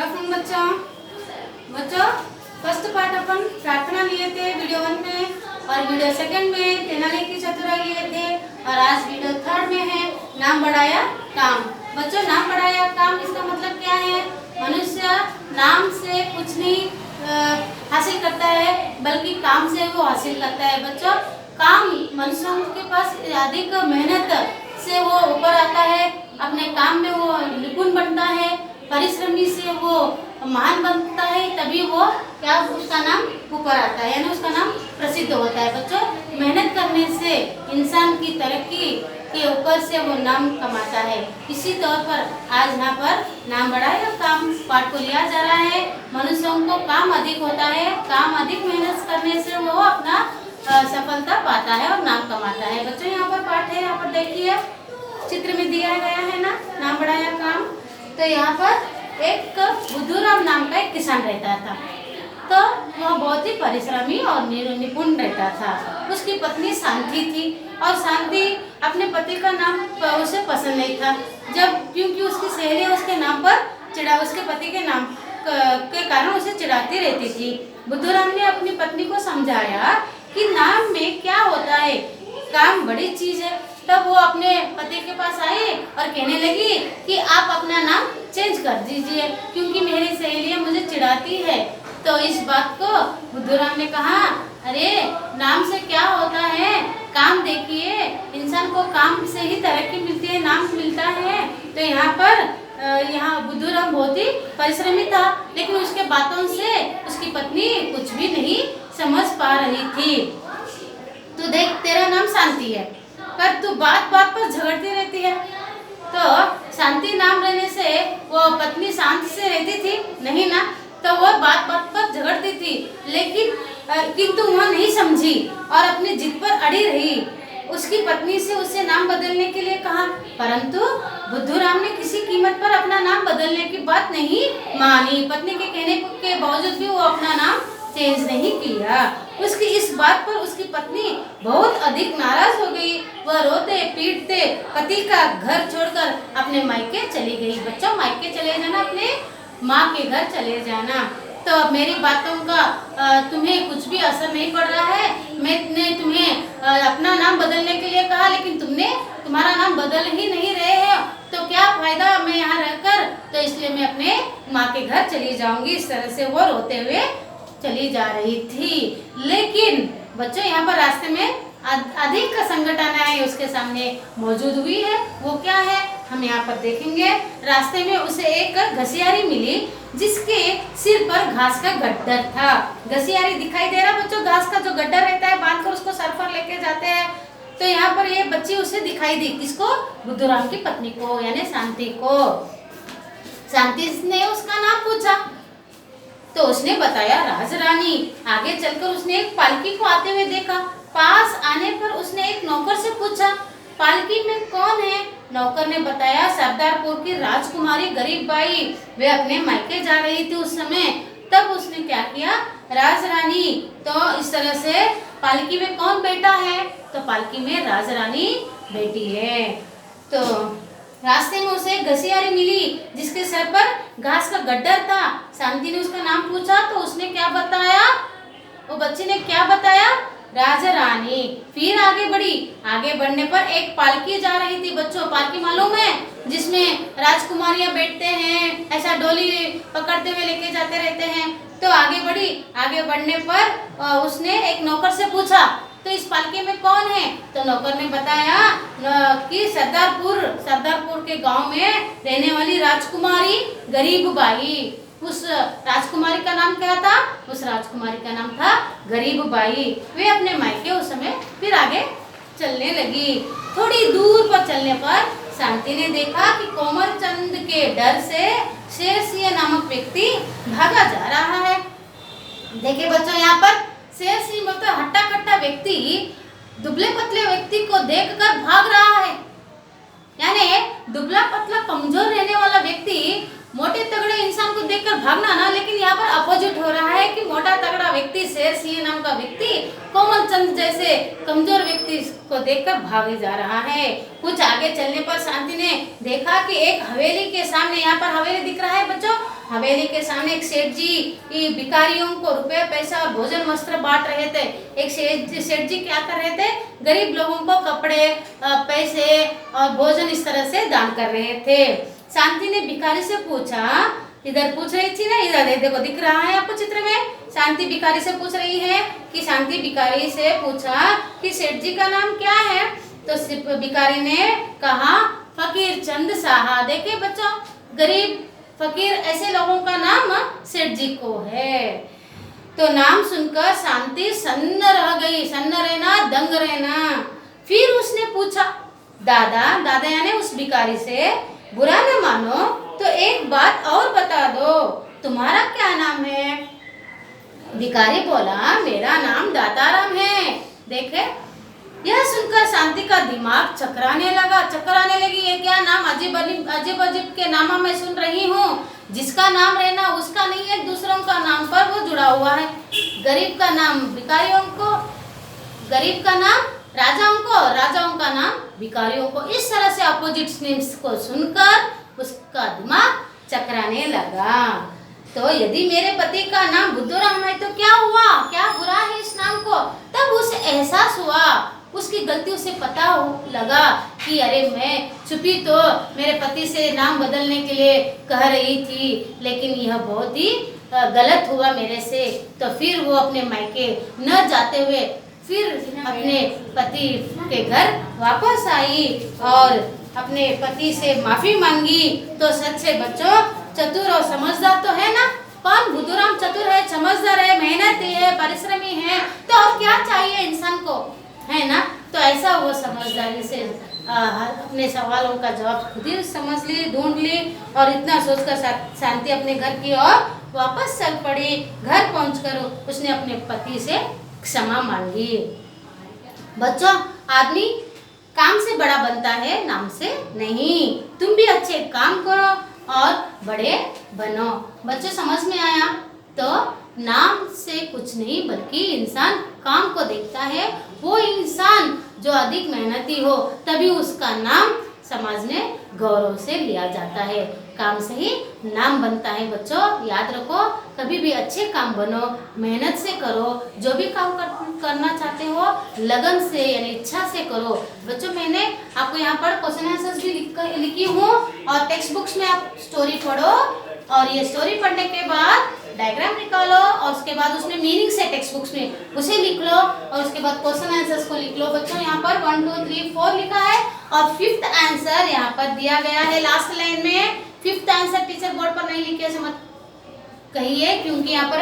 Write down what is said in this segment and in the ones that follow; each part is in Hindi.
वेलकम बच्चों। बच्चों फर्स्ट पार्ट अपन प्रार्थना लिए थे वीडियो 1 में, और वीडियो 2 में तेनाली की चतुराई लिए थे, और आज वीडियो 3 में है नाम बढ़ाया काम। बच्चों नाम बढ़ाया काम इसका मतलब क्या है? मनुष्य नाम से कुछ नहीं हासिल करता है, बल्कि काम से वो हासिल करता है। बच्चों काम मनुष्यों के पास अधिक मेहनत से वो ऊपर आता है, अपने काम में वो निपुण बनता है, परिश्रमी से वो महान बनता है, तभी वो क्या उसका नाम ऊपर आता है, यानी उसका नाम प्रसिद्ध होता है। बच्चों मेहनत करने से इंसान की तरक्की के ऊपर से वो नाम कमाता है। इसी तौर पर आज यहाँ पर नाम बढ़ाया काम पाठ को लिया जा रहा है। मनुष्यों को काम अधिक होता है, काम अधिक मेहनत करने से वो अपना सफलता पाता है और नाम कमाता है। बच्चों यहाँ पर पाठ है, यहाँ पर देखिए चित्र में दिया गया है ना, नाम बढ़ाया काम। तो यहाँ पर एक बुद्धूराम नाम का एक किसान रहता था। तो वह बहुत ही परिश्रमी और निपुण रहता था। उसकी पत्नी शांति थी, और शांति अपने पति का नाम उसे पसंद नहीं था, जब क्योंकि उसकी सहेली उसके नाम पर उसके पति के नाम के कारण उसे चिढ़ाती रहती थी। बुद्धूराम ने अपनी पत्नी को समझाया कि नाम में क्या होता है, काम बड़ी चीज है। तब वो अपने पति के पास आई और कहने लगी कि आप अपना नाम चेंज कर दीजिए, क्योंकि मेरी सहेलियां मुझे चिढ़ाती है। तो इस बात को बुद्धूराम ने कहा, अरे नाम से क्या होता है, काम देखिए, इंसान को काम से ही तरक्की मिलती है, नाम मिलता है। तो यहाँ बुद्धूराम बहुत ही परिश्रमी था, लेकिन उसके बातों से उसकी पत्नी कुछ भी नहीं समझ पा रही थी। तो देख, तेरा नाम शांति है, पर तू बात बात पर झगड़ती रहती है। तो शांति नाम रहने से वो पत्नी शांत से रहती थी नहीं ना, तो वो बात बात पर झगड़ती थी, लेकिन किंतु वह नहीं समझी और अपनी जिद पर अड़ी रही। उसकी पत्नी से उसे नाम बदलने के लिए कहा, परंतु बुद्धूराम ने किसी कीमत पर अपना नाम बदलने की बात नहीं मानी। पत्नी के कहने के बावजूद भी वो अपना नाम चेंज नहीं किया। उसकी इस बात पर उसकी पत्नी बहुत अधिक नाराज हो गई। वह रोते पीटते पति का घर छोड़कर अपने मायके चली गई। बच्चों मायके चले जाना, अपने माँ के घर चले जाना। तो अब मेरी बातों का तुम्हें कुछ भी असर नहीं पड़ रहा है। मैंने तुम्हें अपना नाम बदलने के लिए कहा, लेकिन तुम्हारा नाम बदल ही नहीं रहे हैं, तो क्या फायदा मैं यहाँ रहकर, तो इसलिए मैं अपने माँ के घर चली जाऊंगी। इस तरह से वो रोते हुए चली जा रही थी। लेकिन बच्चों यहाँ पर रास्ते में अधिक संकटाएं उसके सामने मौजूद हुई है। वो क्या है हम यहाँ पर देखेंगे। रास्ते में उसे एक घसियारी मिली, जिसके सिर पर घास का गड्ढर था। घसियारी दिखाई दे रहा बच्चों, घास का जो गड्ढर रहता है, बांधकर उसको सर पर लेके जाते हैं। तो यहाँ पर ये बच्ची उसे दिखाई दी, किसको? बुद्धूराम की पत्नी को, यानी शांति को। शांति ने उसका नाम पूछा, तो उसने बताया राजरानी। आगे चलकर उसने एक पालकी को आते हुए देखा। पास आने पर उसने एक नौकर से पूछा, पालकी में कौन है? नौकर ने बताया, सरदारपुर की राजकुमारी गरीब बाई, वे अपने मायके जा रही थी उस समय। तब उसने क्या किया, राजरानी, तो इस तरह से पालकी में कौन बैठा है? तो पालकी में राजरानी बैठी है। तो रास्ते में उसे एक घसियारी मिली, जिसके सर पर घास का गड्ढर था। शांति ने उसका नाम पूछा, तो उसने क्या बताया, वो बच्ची ने क्या बताया, राजरानी। फिर आगे बढ़ी। आगे बढ़ने पर एक पालकी जा रही थी। बच्चों पालकी मालूम है, जिसमें राजकुमारियां बैठते हैं, ऐसा डोली पकड़ते हुए लेके जाते रहते हैं। तो आगे बढ़ी। आगे बढ़ने पर उसने एक नौकर से पूछा, तो इस पालकी में कौन है? तो नौकर ने बताया कि सरदारपुर के गांव में रहने वाली राजकुमारी गरीब बाई। उस राजकुमारी का नाम क्या था? उस राजकुमारी का नाम था गरीब बाई। वे अपने मायके उस समय फिर आगे चलने लगी। थोड़ी दूर पर चलने पर शांति ने देखा कि कोमल चंद के डर से शेरसिंह नामक व्यक्ति भागा जा रहा है। देखिए बच्चों, यहाँ पर शेरसिंह मतलब हट्टा कट्टा व्यक्ति दुबले पतले व्यक्ति को देखकर भाग रहा है। यानी दुबला पतला कमजोर रहने वाला व्यक्ति मोटे तगड़े इंसान को देखकर भागना ना, लेकिन यहाँ पर अपोजिट हो रहा है कि मोटा तगड़ा व्यक्ति, शेर सिंह नाम का व्यक्ति कोमल चंद जैसे कमजोर व्यक्ति को देखकर भागे जा रहा है। कुछ आगे चलने पर शांति ने देखा कि एक हवेली के सामने, यहाँ पर हवेली दिख रहा है बच्चों, हवेली के सामने एक सेठ जी भिखारियों को रुपए पैसा और भोजन वस्त्र बांट रहे थे। एक सेठ जी क्या कर रहे थे, गरीब लोगों को कपड़े, पैसे और भोजन इस तरह से दान कर रहे थे। शांति ने भिखारी से पूछा, इधर पूछ रही थी ना, इधर देखो दिख रहा है आपको चित्र में, शांति भिखारी से पूछ रही है कि शांति भिखारी से पूछा कि सेठ जी का नाम क्या है, तो भिखारी ने कहा फकीर चंद साहा। देखिए बच्चों, गरीब फकीर ऐसे लोगों का नाम सेठ जी को है। तो नाम सुनकर शांति सन्न रह गई, सन्न रहना दंग रहना। फिर उसने पूछा, दादा, दादा यानी उस भिखारी से, बुरा न मानो तो एक बात और बता दो, तुम्हारा क्या नाम है? भिखारी बोला, मेरा नाम दाताराम है। देखे, यह सुनकर शांति का दिमाग चकराने लगी। ये क्या नाम अजीब अजीब के नाम मैं सुन रही हूँ, जिसका नाम रहना उसका नहीं है, दूसरों का नाम पर वो जुड़ा हुआ है। गरीब का नाम भिखारियों को, गरीब का नाम राजाओं को, राजाओं का नाम भिखारियों को। इस तरह से अपोजिट नेम्स को सुनकर उसका दिमाग चकराने लगा। तो यदि मेरे पति का नाम बुद्धूराम है तो क्या हुआ, क्या बुरा है इस नाम को? तब उसे एहसास हुआ, उसकी गलती उसे पता लगा कि अरे मैं चुपी तो मेरे पति से नाम बदलने के लिए कह रही थी, लेकिन यह बहुत ही गलत हुआ मेरे से। तो फिर वो अपने मायके न जाते हुए फिर अपने पति के घर वापस आई और अपने पति से माफी मांगी। तो सच से बच्चों, चतुर और समझदार तो है ना, कौन बुद्धूराम चतुर है, समझदार है, मेहनती है, परिश्रमी है, तो और क्या चाहिए इंसान को, है ना। तो ऐसा वो समझदारी से अपने सवालों का जवाब खुद ही समझ ली, ढूंढ ली, और इतना सोचकर शांति अपने घर की ओर वापस चल पड़ी। घर पहुंचकर उसने अपने पति से क्षमा मांगी। बच्चों, आदमी काम से बड़ा बनता है, नाम से नहीं। तुम भी अच्छे काम करो और बड़े बनो। बच्चों, समझ में आया? तो नाम से कुछ नहीं, बल्कि इंसान काम को देखता है। वो इंसान जो अधिक मेहनती हो, तभी उसका नाम समाज में गौरव से लिया जाता है। काम से ही नाम बनता है। बच्चों, याद रखो, कभी भी अच्छे काम बनो, मेहनत से करो, जो भी काम करना चाहते हो लगन से यानी इच्छा से करो। बच्चों, मैंने आपको यहाँ पर क्वेश्चन आंसर्स भी लिखी हूँ, और टेक्स्ट बुक्स में आप स्टोरी पढ़ो, और ये स्टोरी पढ़ने के बाद डायग्राम निकालो, और उसके बाद उसमें मीनिंग से टेक्स्ट बुक्स में उसे लिख लो, और उसके बाद क्वेश्चन आंसर्स को लिख लो। बच्चों, यहाँ पर 1 2 3 4 लिखा है, और 5th आंसर यहाँ पर दिया गया है लास्ट लाइन में। 5th आंसर टीचर बोर्ड पर नहीं लिखे, ऐसे मत कहिए, क्योंकि यहाँ पर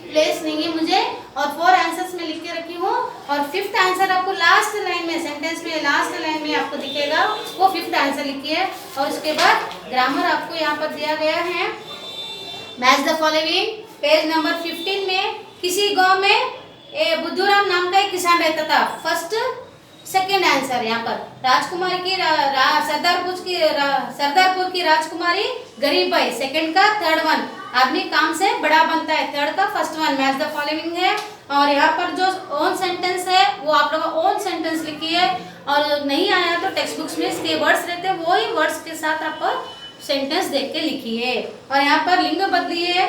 प्लेस नहीं है मुझे, और 4 आंसर्स में लिख के रखी हूँ, और 5th आंसर आपको लास्ट लाइन में, सेंटेंस में लास्ट लाइन में आपको दिखेगा, वो 5th आंसर लिखिए। और उसके बाद ग्रामर आपको यहाँ पर दिया गया है। Match the following, page number 15 में, किसी गांव में बुद्धूराम नाम का एक किसान रहता था। फर्स्ट सेकंड आंसर यहाँ पर, राजकुमारी की सरदारपुर की राजकुमारी गरीब भाई, सेकंड का थर्ड वन, आदमी काम से बड़ा बनता है, थर्ड का first one. Match the following है, और यहाँ पर जो ओन सेंटेंस है वो आप लोग ओन सेंटेंस लिखिए, और नहीं आया तो टेक्स्ट बुक्स में इसके वर्ड्स रहते हैं, वही वर्ड्स के साथ आप सेंटेंस देख के लिखिए। और यहाँ पर लिंग बदलिए,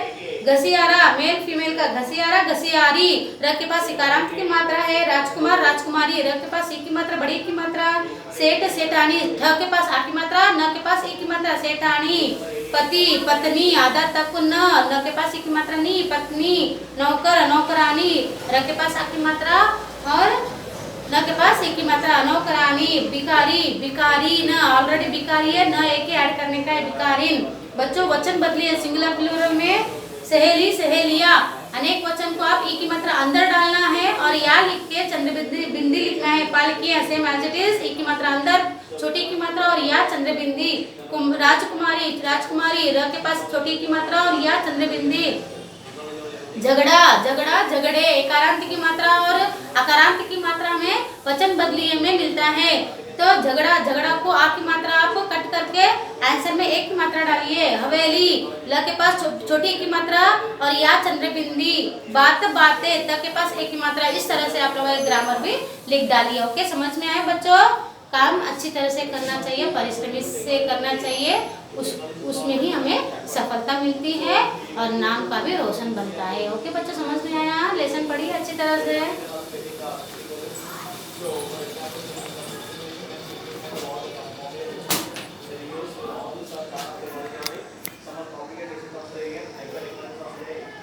घसियारा मेल फीमेल का, घसियारा घसियारी, र के पास इकारांत की मात्रा है, राजकुमार राजकुमारी, र के पास ई की मात्रा बड़ी की मात्रा, सेठ सेठानी, ठ के पास आ की मात्रा, न के पास ई की मात्रा सेठानी, पति पत्नी आधा तक न के पास ई की मात्रा नी, पत्नी, नौकर नौकरानी, र के पास आ की मात्रा, और न के पास एक की मात्रा, नौकरानी, भिखारी भिखारी, न ऑलरेडी भिखारी है, न एक ही ऐड करने का है, भिखारिन। बच्चों, वचन बदलिए, सिंगुलर प्लूरल में सहेली सहेलिया, अनेक वचन को आप ई की मात्रा अंदर डालना है, और या लिख के चंद्र बिंदी लिखना है। पा लिखिए सेम एज इट इज, ई की मात्रा अंदर, छोटी की मात्रा और या चंद्र बिंदी। राजकुमारी राजकुमारी, र के पास छोटी की मात्रा और या चंद्र बिंदी। झगड़ा झगड़ा झगड़े, एकारांत की मात्रा और अकारांत की मात्रा में वचन बदलिए में मिलता है। तो झगड़ा, झगड़ा को आ की मात्रा आप कट करके आंसर में एक की मात्रा डालिए। हवेली, ल के पास छोटी की मात्रा और या चंद्रबिंदी, बात बातें, त के पास एक की मात्रा। इस तरह से आप लोग ग्रामर भी लिख डालिए। ओके, समझ में आए बच्चों? काम अच्छी तरह से करना चाहिए, परिश्रम से करना चाहिए, उसमें ही हमें सफलता मिलती है और नाम का भी रोशन बनता है। ओके बच्चों, समझ में आया? लेसन पढ़िए अच्छी तरह से।